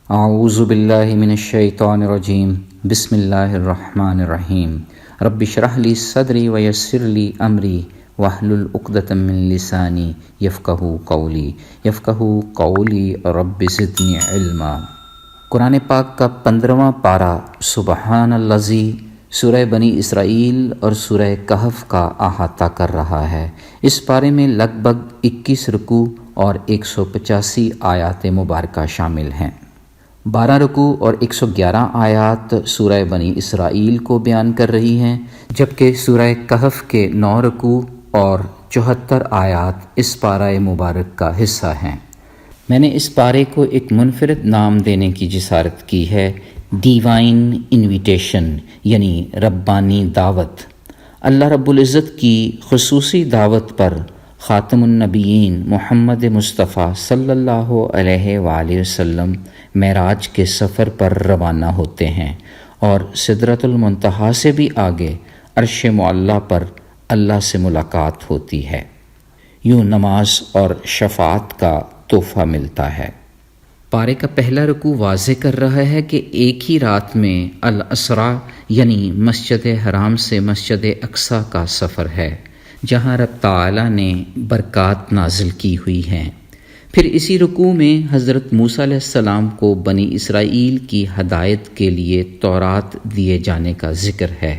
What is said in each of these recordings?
اعوذ باللہ من الشیطان الرجیم بسم اللہ الرحمن الرحیم رب اشرح لی صدری ویسر لی امری واحلل عقدۃ من لسانی یفقہوا قولی رب زدنی علما۔ قرآن پاک کا 15واں پارہ سبحان الذی سورہ بنی اسرائیل اور سورہ کہف کا احاطہ کر رہا ہے۔ اس پارے میں لگ بھگ 21 رکوع اور 185 آیات مبارکہ شامل ہیں۔ 12 رکوع اور 111 آیات سورہ بنی اسرائیل کو بیان کر رہی ہیں، جبکہ سورہ کہف کے 9 رکوع اور 74 آیات اس پارہ مبارک کا حصہ ہیں۔ میں نے اس پارے کو ایک منفرد نام دینے کی جسارت کی ہے، ڈیوائن انویٹیشن، یعنی ربانی دعوت۔ اللہ رب العزت کی خصوصی دعوت پر خاتم النبیین محمد مصطفیٰ صلی اللہ علیہ وآلہ وسلم معراج کے سفر پر روانہ ہوتے ہیں اور سدرۃ المنتہا سے بھی آگے عرش معلیٰ پر اللہ سے ملاقات ہوتی ہے۔ یوں نماز اور شفاعت کا تحفہ ملتا ہے۔ پارے کا پہلا رکوع واضح کر رہا ہے کہ ایک ہی رات میں الاسریٰ یعنی مسجد حرام سے مسجد اقصیٰ کا سفر ہے، جہاں رب تعالیٰ نے برکات نازل کی ہوئی ہیں۔ پھر اسی رکوع میں حضرت موسیٰ علیہ السلام کو بنی اسرائیل کی ہدایت کے لیے تورات دیے جانے کا ذکر ہے۔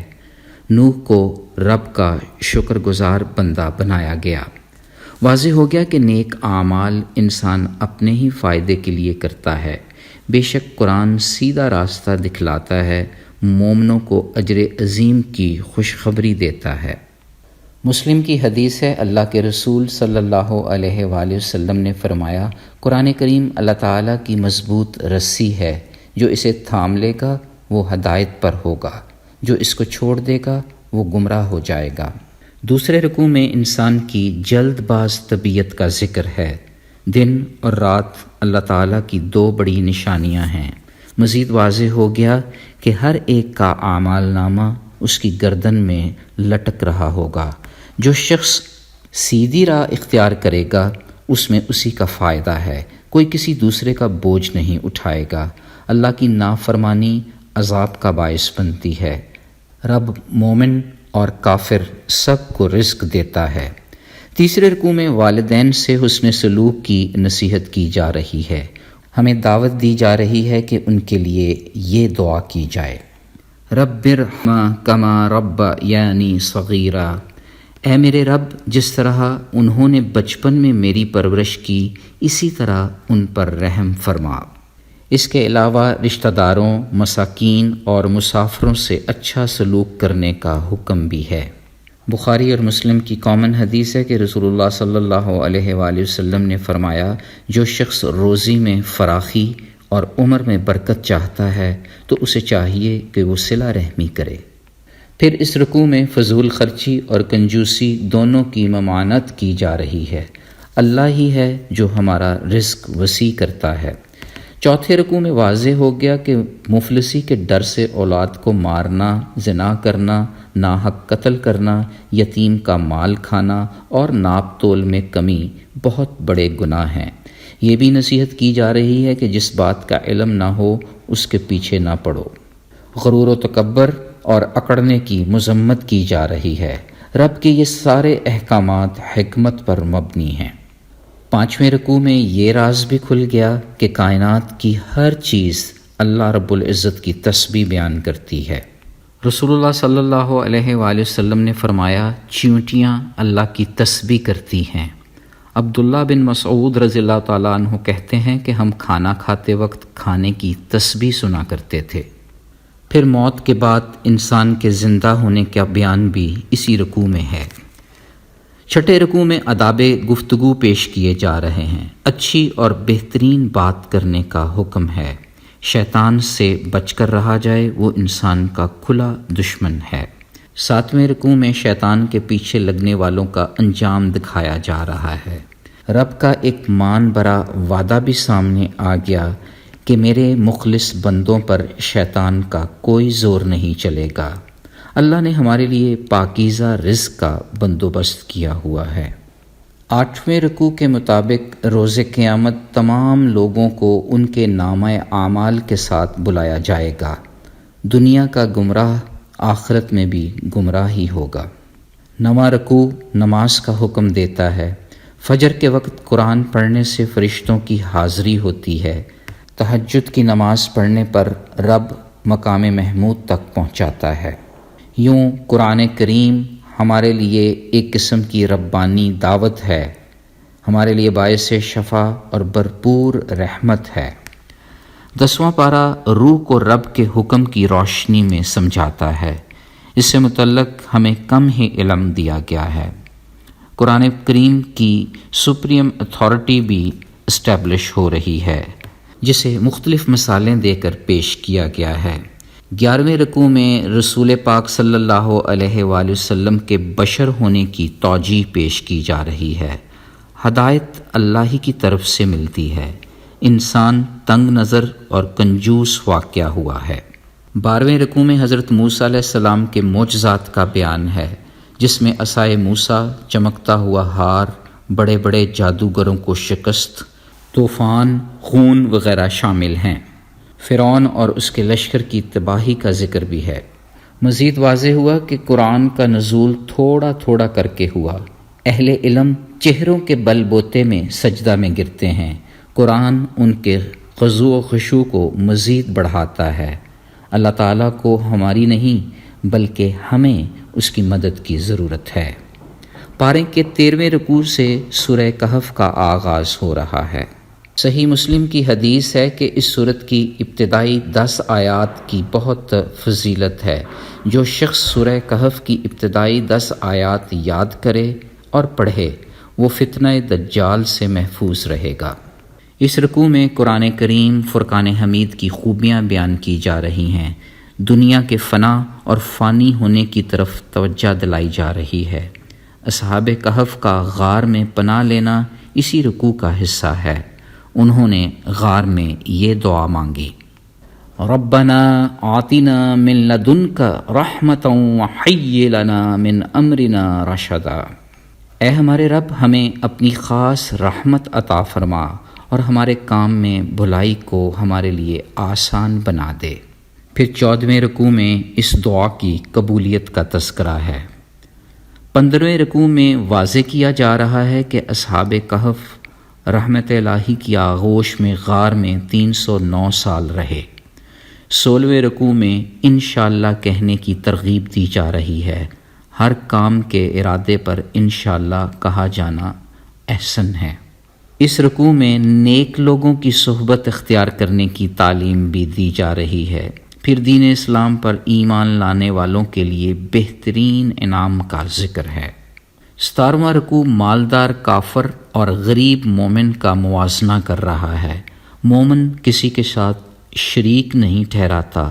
نوح کو رب کا شکر گزار بندہ بنایا گیا۔ واضح ہو گیا کہ نیک اعمال انسان اپنے ہی فائدے کے لیے کرتا ہے۔ بے شک قرآن سیدھا راستہ دکھلاتا ہے، مومنوں کو اجر عظیم کی خوشخبری دیتا ہے۔ مسلم کی حدیث ہے، اللہ کے رسول صلی اللہ علیہ وآلہ وسلم نے فرمایا، قرآن کریم اللہ تعالیٰ کی مضبوط رسی ہے، جو اسے تھام لے گا وہ ہدایت پر ہوگا، جو اس کو چھوڑ دے گا وہ گمراہ ہو جائے گا۔ دوسرے رکوع میں انسان کی جلد باز طبیعت کا ذکر ہے۔ دن اور رات اللہ تعالیٰ کی 2 بڑی نشانیاں ہیں۔ مزید واضح ہو گیا کہ ہر ایک کا اعمال نامہ اس کی گردن میں لٹک رہا ہوگا۔ جو شخص سیدھی راہ اختیار کرے گا اس میں اسی کا فائدہ ہے، کوئی کسی دوسرے کا بوجھ نہیں اٹھائے گا۔ اللہ کی نافرمانی عذاب کا باعث بنتی ہے۔ رب مومن اور کافر سب کو رزق دیتا ہے۔ تیسرے رکوع میں والدین سے حسن سلوک کی نصیحت کی جا رہی ہے۔ ہمیں دعوت دی جا رہی ہے کہ ان کے لیے یہ دعا کی جائے، رب ارحمہما کما ربیانی صغیرا، اے میرے رب جس طرح انہوں نے بچپن میں میری پرورش کی اسی طرح ان پر رحم فرما۔ اس کے علاوہ رشتہ داروں، مساکین اور مسافروں سے اچھا سلوک کرنے کا حکم بھی ہے۔ بخاری اور مسلم کی کامن حدیث ہے کہ رسول اللہ صلی اللہ علیہ وآلہ وسلم نے فرمایا، جو شخص روزی میں فراخی اور عمر میں برکت چاہتا ہے تو اسے چاہیے کہ وہ صلہ رحمی کرے۔ پھر اس رکوع میں فضول خرچی اور کنجوسی دونوں کی ممانعت کی جا رہی ہے۔ اللہ ہی ہے جو ہمارا رزق وسیع کرتا ہے۔ چوتھے رکوع میں واضح ہو گیا کہ مفلسی کے ڈر سے اولاد کو مارنا، زنا کرنا، ناحق قتل کرنا، یتیم کا مال کھانا اور ناپ تول میں کمی بہت بڑے گناہ ہیں۔ یہ بھی نصیحت کی جا رہی ہے کہ جس بات کا علم نہ ہو اس کے پیچھے نہ پڑو۔ غرور و تکبر اور اکڑنے کی مذمت کی جا رہی ہے۔ رب کے یہ سارے احکامات حکمت پر مبنی ہیں۔ پانچویں رکوع میں یہ راز بھی کھل گیا کہ کائنات کی ہر چیز اللہ رب العزت کی تسبیح بیان کرتی ہے۔ رسول اللہ صلی اللہ علیہ وآلہ وسلم نے فرمایا، چیونٹیاں اللہ کی تسبیح کرتی ہیں۔ عبداللہ بن مسعود رضی اللہ تعالیٰ عنہ کہتے ہیں کہ ہم کھانا کھاتے وقت کھانے کی تسبیح سنا کرتے تھے۔ پھر موت کے بعد انسان کے زندہ ہونے کا بیان بھی اسی رکوع میں ہے۔ چھٹے رکوع میں آداب گفتگو پیش کیے جا رہے ہیں۔ اچھی اور بہترین بات کرنے کا حکم ہے۔ شیطان سے بچ کر رہا جائے، وہ انسان کا کھلا دشمن ہے۔ ساتویں رکوع میں شیطان کے پیچھے لگنے والوں کا انجام دکھایا جا رہا ہے۔ رب کا ایک مان بھرا وعدہ بھی سامنے آ گیا کہ میرے مخلص بندوں پر شیطان کا کوئی زور نہیں چلے گا۔ اللہ نے ہمارے لیے پاکیزہ رزق کا بندوبست کیا ہوا ہے۔ 8ویں رکوع کے مطابق روز قیامت تمام لوگوں کو ان کے نامہ اعمال کے ساتھ بلایا جائے گا۔ دنیا کا گمراہ آخرت میں بھی گمراہ ہی ہوگا۔ 9واں رکوع نماز کا حکم دیتا ہے۔ فجر کے وقت قرآن پڑھنے سے فرشتوں کی حاضری ہوتی ہے۔ تہجد کی نماز پڑھنے پر رب مقام محمود تک پہنچاتا ہے۔ یوں قرآن کریم ہمارے لیے ایک قسم کی ربانی دعوت ہے، ہمارے لیے باعث شفا اور بھرپور رحمت ہے۔ 10واں پارہ روح کو رب کے حکم کی روشنی میں سمجھاتا ہے۔ اس سے متعلق ہمیں کم ہی علم دیا گیا ہے۔ قرآن کریم کی سپریم اتھارٹی بھی اسٹیبلش ہو رہی ہے، جسے مختلف مثالیں دے کر پیش کیا گیا ہے۔ 11ویں رکوع میں رسول پاک صلی اللہ علیہ وآلہ وسلم کے بشر ہونے کی توجیہ پیش کی جا رہی ہے۔ ہدایت اللہ ہی کی طرف سے ملتی ہے۔ انسان تنگ نظر اور کنجوس واقع ہوا ہے۔ 12ویں رکوع میں حضرت موسیٰ علیہ السلام کے معجزات کا بیان ہے، جس میں عصائے موسیٰ، چمکتا ہوا ہار، بڑے بڑے جادوگروں کو شکست، طوفان، خون وغیرہ شامل ہیں۔ فرعون اور اس کے لشکر کی تباہی کا ذکر بھی ہے۔ مزید واضح ہوا کہ قرآن کا نزول تھوڑا تھوڑا کر کے ہوا۔ اہل علم چہروں کے بل بوتے میں سجدہ میں گرتے ہیں۔ قرآن ان کے خضوع و خشوع کو مزید بڑھاتا ہے۔ اللہ تعالیٰ کو ہماری نہیں بلکہ ہمیں اس کی مدد کی ضرورت ہے۔ پارے کے 13ویں رکوع سے سورہ کہف کا آغاز ہو رہا ہے۔ صحیح مسلم کی حدیث ہے کہ اس سورت کی ابتدائی 10 آیات کی بہت فضیلت ہے۔ جو شخص سورہ کہف کی ابتدائی 10 آیات یاد کرے اور پڑھے وہ فتنہ دجال سے محفوظ رہے گا۔ اس رکوع میں قرآن کریم فرقان حمید کی خوبیاں بیان کی جا رہی ہیں۔ دنیا کے فنا اور فانی ہونے کی طرف توجہ دلائی جا رہی ہے۔ اصحاب کہف کا غار میں پناہ لینا اسی رکوع کا حصہ ہے۔ انہوں نے غار میں یہ دعا مانگی: ربنا آتنا من لدنک رحمتا وہیئ لنا من امرنا رشدا۔ اے ہمارے رب، ہمیں اپنی خاص رحمت عطا فرما اور ہمارے کام میں بھلائی کو ہمارے لیے آسان بنا دے۔ پھر 14ویں رکوع میں اس دعا کی قبولیت کا تذکرہ ہے۔ 15ویں رکوع میں واضح کیا جا رہا ہے کہ اصحاب کہف رحمت الہی کی آغوش میں غار میں 309 سال رہے۔ 16ویں رکوع میں انشاءاللہ کہنے کی ترغیب دی جا رہی ہے۔ ہر کام کے ارادے پر انشاءاللہ کہا جانا احسن ہے۔ اس رکوع میں نیک لوگوں کی صحبت اختیار کرنے کی تعلیم بھی دی جا رہی ہے۔ پھر دین اسلام پر ایمان لانے والوں کے لیے بہترین انعام کا ذکر ہے۔ 17واں رکوع مالدار کافر اور غریب مومن کا موازنہ کر رہا ہے۔ مومن کسی کے ساتھ شریک نہیں ٹھہراتا،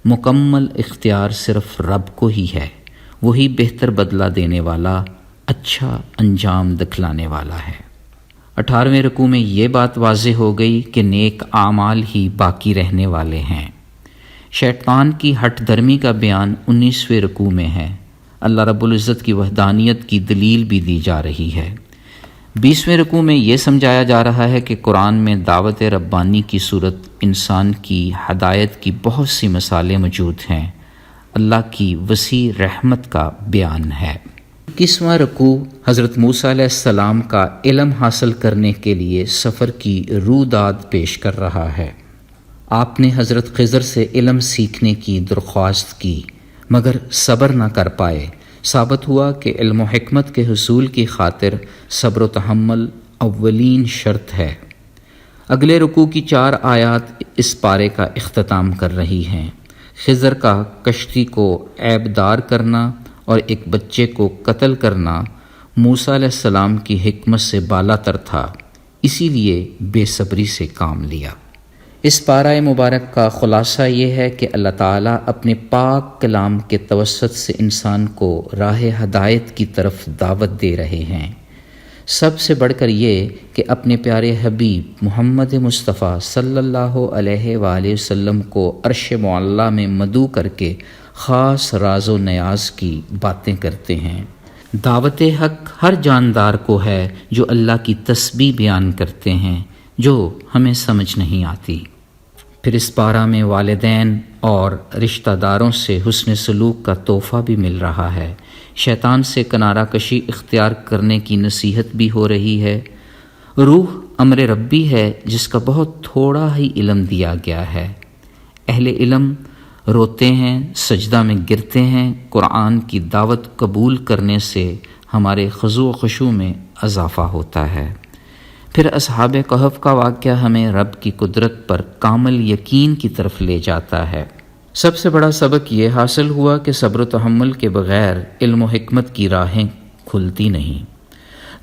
مکمل اختیار صرف رب کو ہی ہے۔ وہی بہتر بدلہ دینے والا، اچھا انجام دکھلانے والا ہے۔ 18ویں رکوع میں یہ بات واضح ہو گئی کہ نیک اعمال ہی باقی رہنے والے ہیں۔ شیطان کی ہٹ درمی کا بیان 19ویں رکوع میں ہے۔ اللہ رب العزت کی وحدانیت کی دلیل بھی دی جا رہی ہے۔ 20ویں رکوع میں یہ سمجھایا جا رہا ہے کہ قرآن میں دعوت ربانی کی صورت انسان کی ہدایت کی بہت سی مثالیں موجود ہیں۔ اللہ کی وسیع رحمت کا بیان ہے۔ 21واں رکوع حضرت موسیٰ علیہ السلام کا علم حاصل کرنے کے لیے سفر کی روداد پیش کر رہا ہے۔ آپ نے حضرت خضر سے علم سیکھنے کی درخواست کی مگر صبر نہ کر پائے۔ ثابت ہوا کہ علم و حکمت کے حصول کی خاطر صبر و تحمل اولین شرط ہے۔ اگلے رکوع کی 4 آیات اس پارے کا اختتام کر رہی ہیں۔ خضر کا کشتی کو عیبدار کرنا اور ایک بچے کو قتل کرنا موسیٰ علیہ السلام کی حکمت سے بالا تر تھا، اسی لیے بے صبری سے کام لیا۔ اس پارہ مبارک کا خلاصہ یہ ہے کہ اللہ تعالیٰ اپنے پاک کلام کے توسط سے انسان کو راہ ہدایت کی طرف دعوت دے رہے ہیں۔ سب سے بڑھ کر یہ کہ اپنے پیارے حبیب محمد مصطفیٰ صلی اللہ علیہ وآلہ وسلم کو عرش معلیٰ میں مدعو کر کے خاص راز و نیاز کی باتیں کرتے ہیں۔ دعوت حق ہر جاندار کو ہے جو اللہ کی تسبیح بیان کرتے ہیں جو ہمیں سمجھ نہیں آتی۔ پھر اس پارہ میں والدین اور رشتہ داروں سے حسن سلوک کا تحفہ بھی مل رہا ہے، شیطان سے کنارہ کشی اختیار کرنے کی نصیحت بھی ہو رہی ہے۔ روح امر ربی ہے جس کا بہت تھوڑا ہی علم دیا گیا ہے۔ اہل علم روتے ہیں، سجدہ میں گرتے ہیں، قرآن کی دعوت قبول کرنے سے ہمارے خضوع و خشوع میں اضافہ ہوتا ہے۔ پھر اصحاب کہف کا واقعہ ہمیں رب کی قدرت پر کامل یقین کی طرف لے جاتا ہے۔ سب سے بڑا سبق یہ حاصل ہوا کہ صبر و تحمل کے بغیر علم و حکمت کی راہیں کھلتی نہیں۔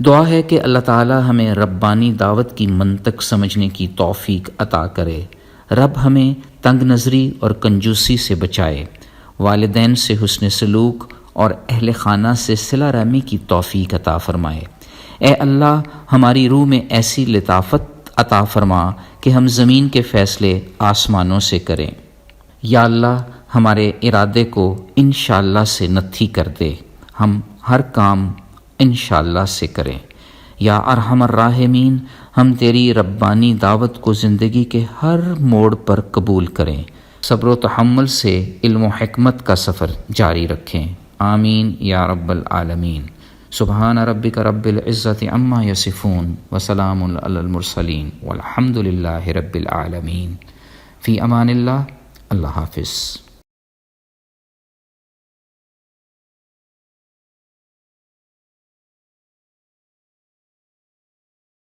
دعا ہے کہ اللہ تعالی ہمیں ربانی دعوت کی منطق سمجھنے کی توفیق عطا کرے۔ رب ہمیں تنگ نظری اور کنجوسی سے بچائے، والدین سے حسن سلوک اور اہل خانہ سے صلہ رحمی کی توفیق عطا فرمائے۔ اے اللہ، ہماری روح میں ایسی لطافت عطا فرما کہ ہم زمین کے فیصلے آسمانوں سے کریں۔ یا اللہ، ہمارے ارادے کو انشاءاللہ سے نتھی کر دے، ہم ہر کام انشاءاللہ سے کریں۔ یا ارحم الراحمین، ہم تیری ربانی دعوت کو زندگی کے ہر موڑ پر قبول کریں، صبر و تحمل سے علم و حکمت کا سفر جاری رکھیں۔ آمین یا رب العالمین۔ سبحان ربک رب العزت عما یصفون وسلام علی المرسلین والحمد للہ رب العالمین۔ فی امان اللہ، اللہ حافظ۔